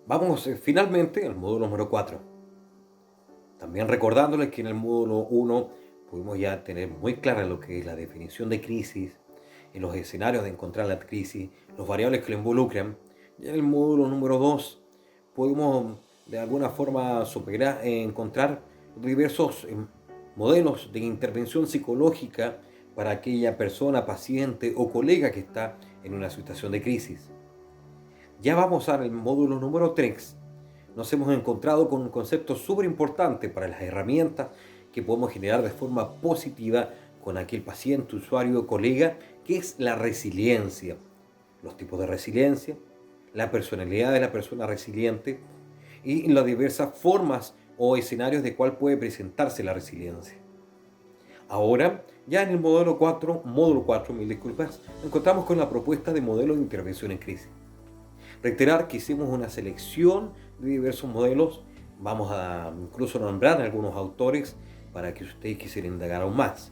Vamos finalmente al módulo número 4. También recordándoles que en el módulo 1 pudimos ya tener muy clara lo que es la definición de crisis, en los escenarios de encontrar la crisis, los variables que lo involucran. Y en el módulo número 2 pudimos de alguna forma superar, encontrar diversos modelos de intervención psicológica para aquella persona, paciente o colega que está en una situación de crisis. Ya vamos al módulo número 3. Nos hemos encontrado con un concepto súper importante para las herramientas que podemos generar de forma positiva con aquel paciente, usuario o colega, que es la resiliencia. Los tipos de resiliencia, la personalidad de la persona resiliente y las diversas formas o escenarios de cuál puede presentarse la resiliencia. Ahora, ya en el módulo 4, mil disculpas, encontramos con la propuesta de modelo de intervención en crisis. Reiterar que hicimos una selección de diversos modelos, vamos a incluso nombrar algunos autores para que ustedes quisieran indagar aún más.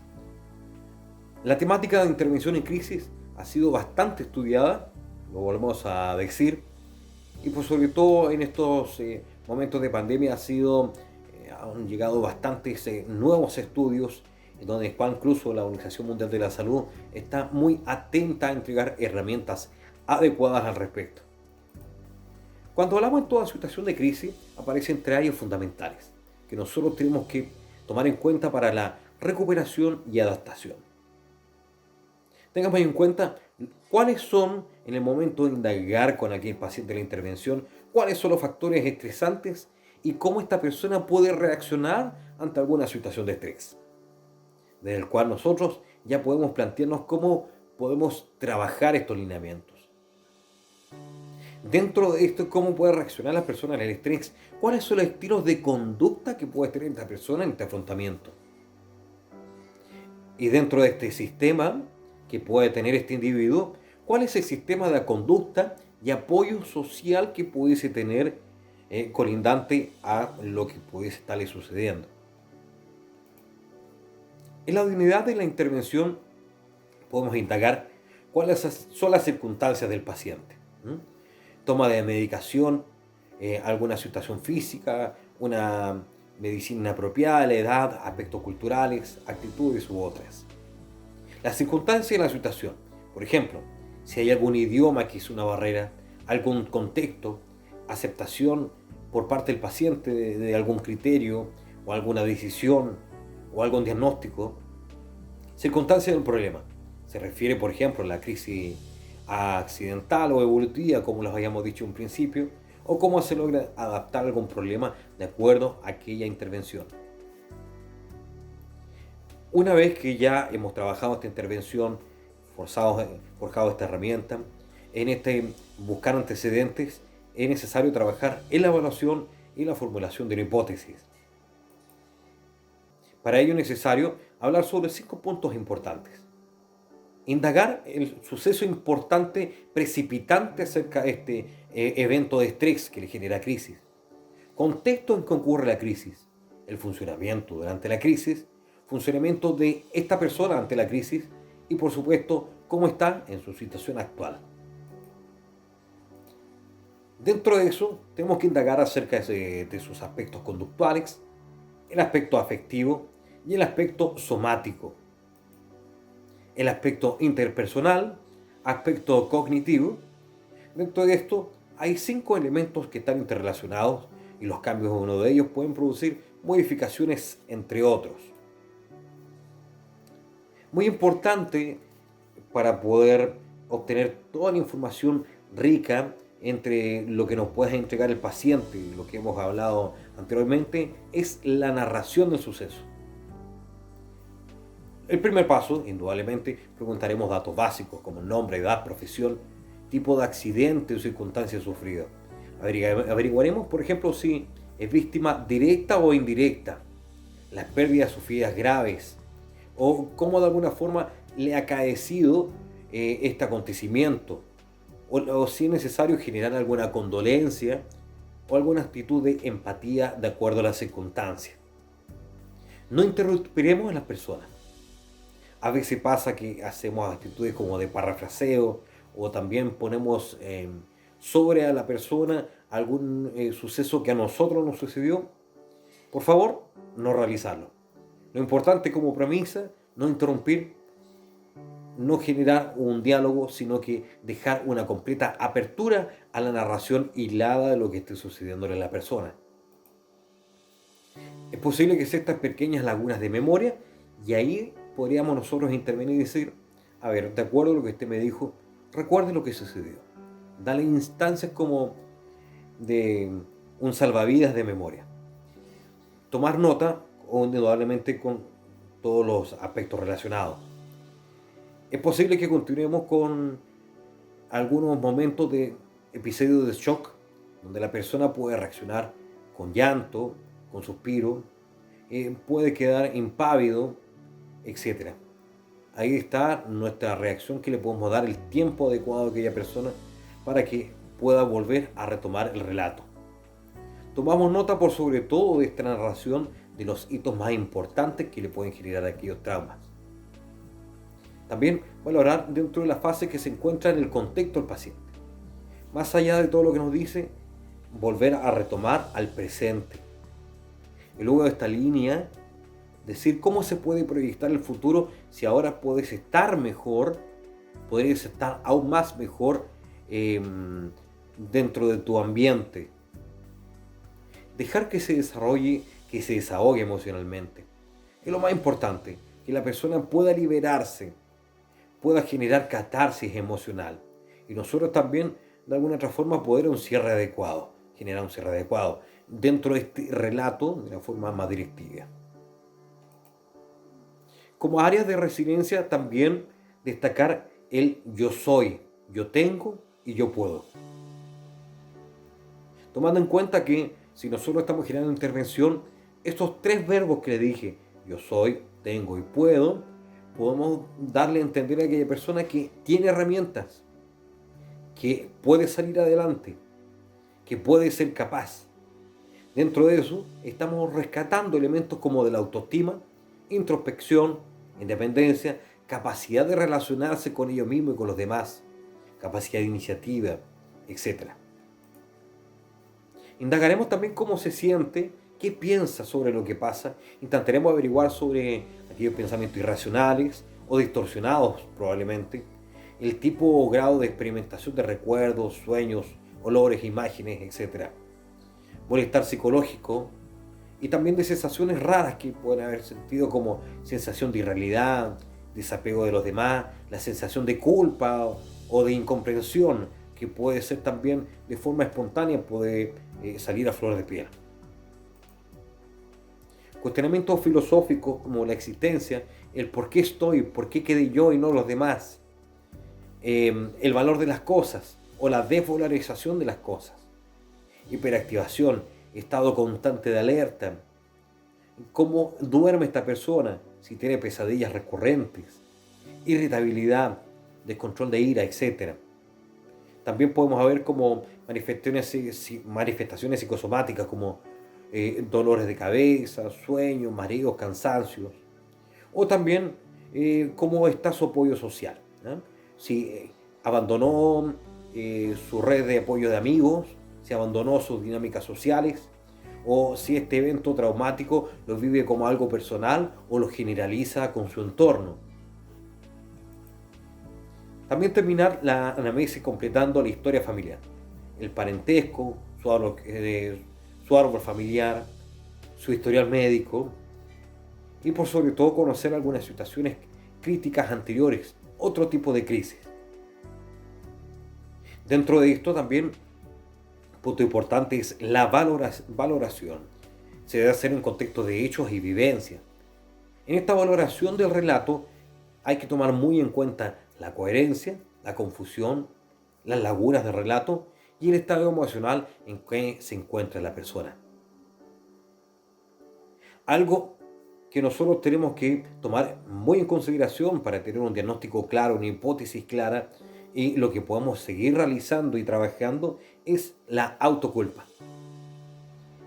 La temática de intervención en crisis ha sido bastante estudiada, lo volvemos a decir, y pues sobre todo en estos momentos de pandemia han llegado bastantes nuevos estudios en donde incluso la Organización Mundial de la Salud está muy atenta a entregar herramientas adecuadas al respecto. Cuando hablamos en toda situación de crisis, aparecen tres áreas fundamentales que nosotros tenemos que tomar en cuenta para la recuperación y adaptación. Tengamos en cuenta cuáles son, en el momento de indagar con aquel paciente la intervención, cuáles son los factores estresantes y cómo esta persona puede reaccionar ante alguna situación de estrés, desde el cual nosotros ya podemos plantearnos cómo podemos trabajar estos lineamientos. Dentro de esto, ¿cómo puede reaccionar la persona al estrés? ¿Cuáles son los estilos de conducta que puede tener esta persona en este afrontamiento? Y dentro de este sistema que puede tener este individuo, ¿cuál es el sistema de conducta y apoyo social que pudiese tener colindante a lo que pudiese estarle sucediendo? En la unidad de la intervención podemos indagar cuáles son las circunstancias del paciente. Toma de medicación, alguna situación física, una medicina apropiada, la edad, aspectos culturales, actitudes u otras. Las circunstancias y la situación. Por ejemplo, si hay algún idioma que es una barrera, algún contexto, aceptación por parte del paciente de algún criterio o alguna decisión o algún diagnóstico. Circunstancia del problema. Se refiere, por ejemplo, a la crisis accidental o evolutiva, como les habíamos dicho en un principio, o cómo se logra adaptar algún problema de acuerdo a aquella intervención. Una vez que ya hemos trabajado esta intervención, forjado esta herramienta, en este buscar antecedentes, es necesario trabajar en la evaluación y la formulación de una hipótesis. Para ello es necesario hablar sobre 5 puntos importantes. Indagar el suceso importante precipitante acerca de este evento de estrés que le genera crisis. Contexto en que ocurre la crisis. El funcionamiento durante la crisis. Funcionamiento de esta persona ante la crisis. Y por supuesto, cómo está en su situación actual. Dentro de eso, tenemos que indagar acerca de sus aspectos conductuales, el aspecto afectivo y el aspecto somático. El aspecto interpersonal, aspecto cognitivo. Dentro de esto hay 5 elementos que están interrelacionados y los cambios de uno de ellos pueden producir modificaciones entre otros. Muy importante para poder obtener toda la información rica entre lo que nos puede entregar el paciente y lo que hemos hablado anteriormente es la narración del suceso. El primer paso, indudablemente, preguntaremos datos básicos como nombre, edad, profesión, tipo de accidente o circunstancia sufrida. Averiguaremos, por ejemplo, si es víctima directa o indirecta, las pérdidas sufridas graves, o cómo de alguna forma le ha acaecido este acontecimiento, o si es necesario generar alguna condolencia o alguna actitud de empatía de acuerdo a las circunstancias. No interrumpiremos a las personas. A veces pasa que hacemos actitudes como de parafraseo o también ponemos sobre a la persona algún suceso que a nosotros nos sucedió, por favor, no realizarlo. Lo importante como premisa, no interrumpir, no generar un diálogo, sino que dejar una completa apertura a la narración hilada de lo que esté sucediéndole a la persona. Es posible que existan pequeñas lagunas de memoria y ahí podríamos nosotros intervenir y decir, a ver, de acuerdo a lo que usted me dijo, recuerde lo que sucedió. Dale instancias como de un salvavidas de memoria. Tomar nota, indudablemente con todos los aspectos relacionados. Es posible que continuemos con algunos momentos de episodios de shock, donde la persona puede reaccionar con llanto, con suspiro, puede quedar impávido, etc. Ahí está nuestra reacción que le podemos dar el tiempo adecuado a aquella persona para que pueda volver a retomar el relato. Tomamos nota por sobre todo de esta narración de los hitos más importantes que le pueden generar aquellos traumas. También valorar dentro de la fase que se encuentra en el contexto del paciente. Más allá de todo lo que nos dice, volver a retomar al presente. Y luego de esta línea, decir cómo se puede proyectar el futuro si ahora puedes estar mejor, podrías estar aún más mejor dentro de tu ambiente. Dejar que se desarrolle, que se desahogue emocionalmente. Es lo más importante, que la persona pueda liberarse, pueda generar catarsis emocional. Y nosotros también, de alguna otra forma, poder un cierre adecuado, generar un cierre adecuado dentro de este relato de la forma más directiva. Como áreas de resiliencia también destacar el yo soy, yo tengo y yo puedo. Tomando en cuenta que si nosotros estamos generando intervención, estos tres verbos que le dije, yo soy, tengo y puedo, podemos darle a entender a aquella persona que tiene herramientas, que puede salir adelante, que puede ser capaz. Dentro de eso estamos rescatando elementos como de la autoestima, introspección, independencia, capacidad de relacionarse con ellos mismos y con los demás, capacidad de iniciativa, etc. Indagaremos también cómo se siente, qué piensa sobre lo que pasa, intentaremos averiguar sobre aquellos pensamientos irracionales o distorsionados probablemente, el tipo o grado de experimentación de recuerdos, sueños, olores, imágenes, etc. Molestar psicológico y también de sensaciones raras que pueden haber sentido como sensación de irrealidad, desapego de los demás, la sensación de culpa o de incomprensión que puede ser también de forma espontánea, puede salir a flor de piel. Cuestionamientos filosóficos como la existencia, el por qué estoy, por qué quedé yo y no los demás, el valor de las cosas o la desvalorización de las cosas, hiperactivación, estado constante de alerta, cómo duerme esta persona, si tiene pesadillas recurrentes, irritabilidad, descontrol de ira, etc. También podemos ver como manifestaciones psicosomáticas como dolores de cabeza, sueños, mareos, cansancios. O también cómo está su apoyo social. Si abandonó su red de apoyo de amigos, si abandonó sus dinámicas sociales, o si este evento traumático lo vive como algo personal o lo generaliza con su entorno. También terminar la anamnesis completando la historia familiar, el parentesco, su árbol familiar, su historial médico y por sobre todo conocer algunas situaciones críticas anteriores, otro tipo de crisis. Dentro de esto también, punto importante es la valoración. Se debe hacer en contexto de hechos y vivencias. En esta valoración del relato hay que tomar muy en cuenta la coherencia, la confusión, las lagunas del relato y el estado emocional en que se encuentra la persona. Algo que nosotros tenemos que tomar muy en consideración para tener un diagnóstico claro, una hipótesis clara, y lo que podemos seguir realizando y trabajando es la autoculpa,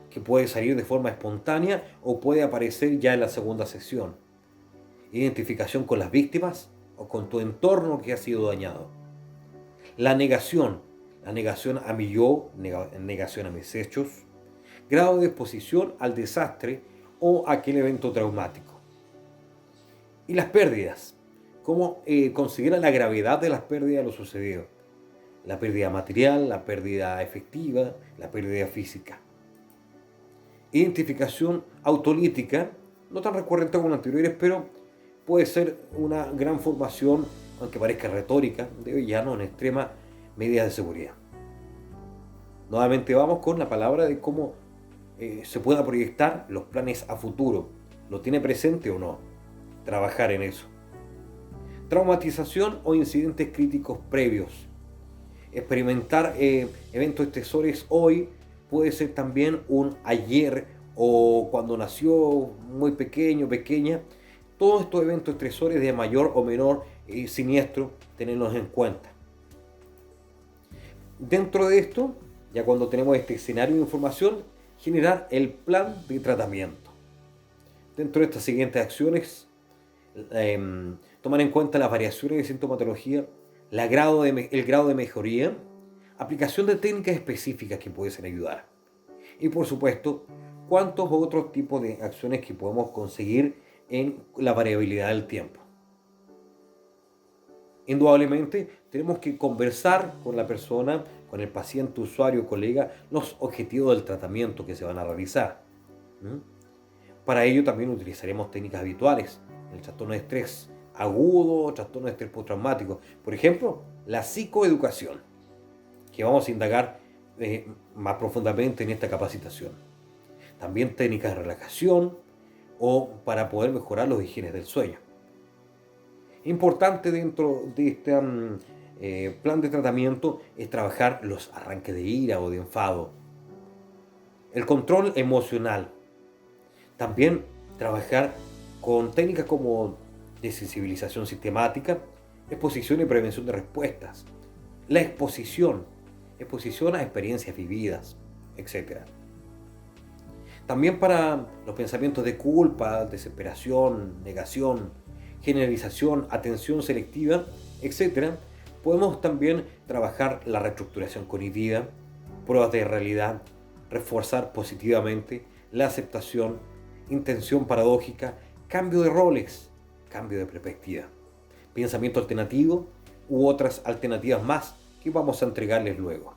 que puede salir de forma espontánea o puede aparecer ya en la segunda sesión. Identificación con las víctimas o con tu entorno que ha sido dañado. La negación la negación a mi yo, negación a mis hechos, grado de exposición al desastre o aquel evento traumático. Y las pérdidas, cómo considera la gravedad de las pérdidas de lo sucedido. La pérdida material, la pérdida efectiva, la pérdida física. Identificación autolítica, no tan recurrente como anteriores, pero puede ser una gran formación, aunque parezca retórica, de villano en extrema medidas de seguridad. Nuevamente vamos con la palabra de cómo se pueda proyectar los planes a futuro. ¿Lo tiene presente o no? Trabajar en eso. Traumatización o incidentes críticos previos. Experimentar eventos estresores hoy puede ser también un ayer o cuando nació muy pequeño, pequeña. Todos estos eventos estresores de mayor o menor siniestro, tenerlos en cuenta. Dentro de esto, ya cuando tenemos este escenario de información, generar el plan de tratamiento. Dentro de estas siguientes acciones, tomar en cuenta las variaciones de sintomatología, el grado de mejoría, aplicación de técnicas específicas que pueden ayudar. Y por supuesto, cuántos otros tipos de acciones que podemos conseguir en la variabilidad del tiempo. Indudablemente, tenemos que conversar con la persona, con el paciente, usuario, colega, los objetivos del tratamiento que se van a realizar. Para ello también utilizaremos técnicas habituales, el trastorno de estrés agudo, trastorno de estrés postraumático. Por ejemplo, la psicoeducación, que vamos a indagar más profundamente en esta capacitación. También técnicas de relajación o para poder mejorar los higienes del sueño. Importante dentro de este plan de tratamiento es trabajar los arranques de ira o de enfado. El control emocional. También trabajar con técnicas como desensibilización sistemática, exposición y prevención de respuestas. La exposición a experiencias vividas, etc. También para los pensamientos de culpa, desesperación, negación, generalización, atención selectiva, etc., podemos también trabajar la reestructuración cognitiva, pruebas de realidad, reforzar positivamente la aceptación, intención paradójica, cambio de roles, cambio de perspectiva, pensamiento alternativo u otras alternativas más que vamos a entregarles luego.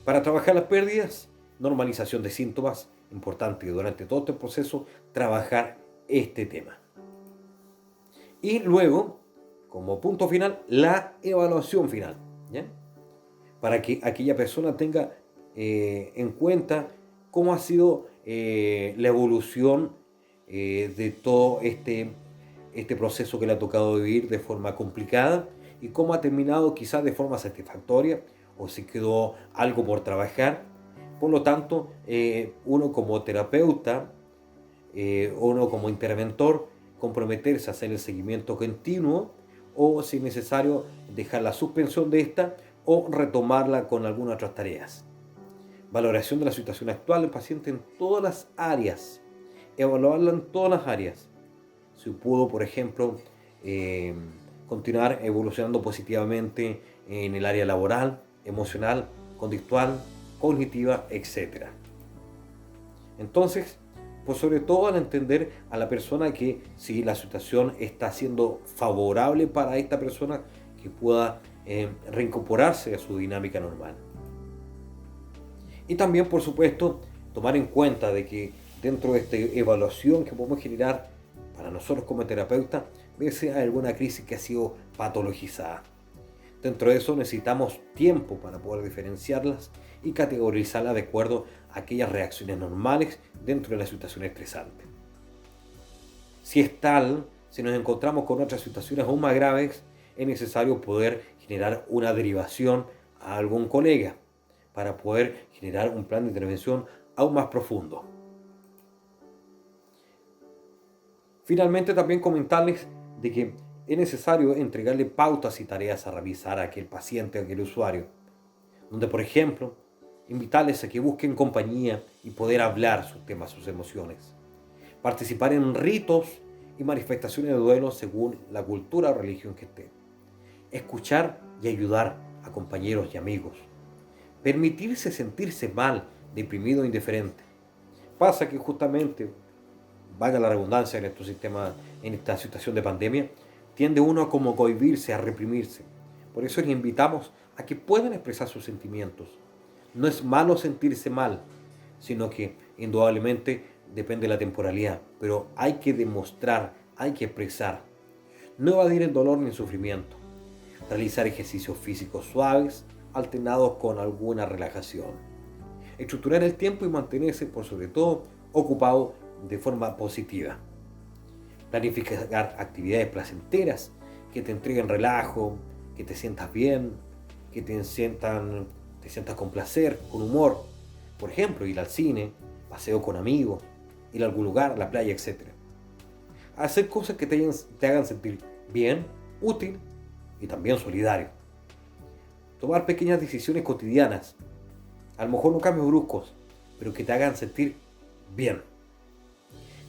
Para trabajar las pérdidas, normalización de síntomas, importante durante todo este proceso trabajar este tema. Y luego, como punto final, la evaluación final, ¿ya? Para que aquella persona tenga en cuenta cómo ha sido la evolución de todo este proceso que le ha tocado vivir de forma complicada y cómo ha terminado quizás de forma satisfactoria o si quedó algo por trabajar. Por lo tanto, uno como terapeuta, uno como interventor, comprometerse a hacer el seguimiento continuo o, si es necesario, dejar la suspensión de esta o retomarla con algunas otras tareas. Valoración de la situación actual del paciente en todas las áreas. Evaluarla en todas las áreas. Si pudo, por ejemplo, continuar evolucionando positivamente en el área laboral, emocional, conductual, cognitiva, etc. Entonces, pues sobre todo al entender a la persona que si la situación está siendo favorable para esta persona, que pueda reincorporarse a su dinámica normal. Y también, por supuesto, tomar en cuenta de que dentro de esta evaluación que podemos generar para nosotros como terapeuta, ve si hay alguna crisis que ha sido patologizada. Dentro de eso necesitamos tiempo para poder diferenciarlas y categorizarlas de acuerdo a aquellas reacciones normales dentro de la situación estresante. Si es tal, si nos encontramos con otras situaciones aún más graves, es necesario poder generar una derivación a algún colega para poder generar un plan de intervención aún más profundo. Finalmente, también comentarles de que es necesario entregarle pautas y tareas a revisar a aquel paciente, a aquel usuario, donde, por ejemplo, invitarles a que busquen compañía y poder hablar sus temas, sus emociones, participar en ritos y manifestaciones de duelo según la cultura o religión que esté, escuchar y ayudar a compañeros y amigos. Permitirse sentirse mal, deprimido o indiferente. Pasa que justamente, valga la redundancia en estos sistemas, en esta situación de pandemia, tiende uno a como cohibirse, a reprimirse. Por eso les invitamos a que puedan expresar sus sentimientos. No es malo sentirse mal, sino que indudablemente depende de la temporalidad, pero hay que demostrar, hay que expresar. No evadir el dolor ni el sufrimiento. Realizar ejercicios físicos suaves, alternados con alguna relajación. Estructurar el tiempo y mantenerse, por sobre todo, ocupado de forma positiva. Planificar actividades placenteras que te entreguen relajo, que te sientas bien, que te sientas con placer, con humor. Por ejemplo, ir al cine, paseo con amigos, ir a algún lugar, a la playa, etc. Hacer cosas que te hagan sentir bien, útil y también solidario. Tomar pequeñas decisiones cotidianas, a lo mejor no cambios bruscos, pero que te hagan sentir bien.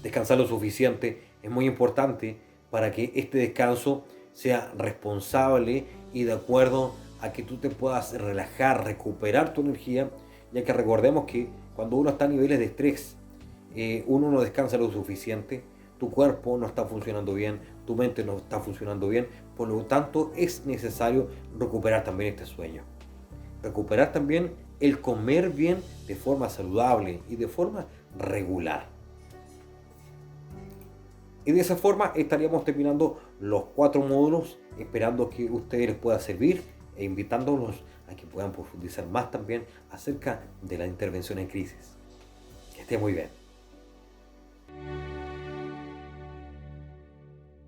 Descansar lo suficiente es muy importante para que este descanso sea responsable y de acuerdo a que tú te puedas relajar, recuperar tu energía, ya que recordemos que cuando uno está a niveles de estrés, uno no descansa lo suficiente, tu cuerpo no está funcionando bien, tu mente no está funcionando bien, por lo tanto es necesario recuperar también este sueño. Recuperar también el comer bien de forma saludable y de forma regular. Y de esa forma estaríamos terminando los 4 módulos, esperando que ustedes les pueda servir e invitándolos a que puedan profundizar más también acerca de la intervención en crisis. Que esté muy bien.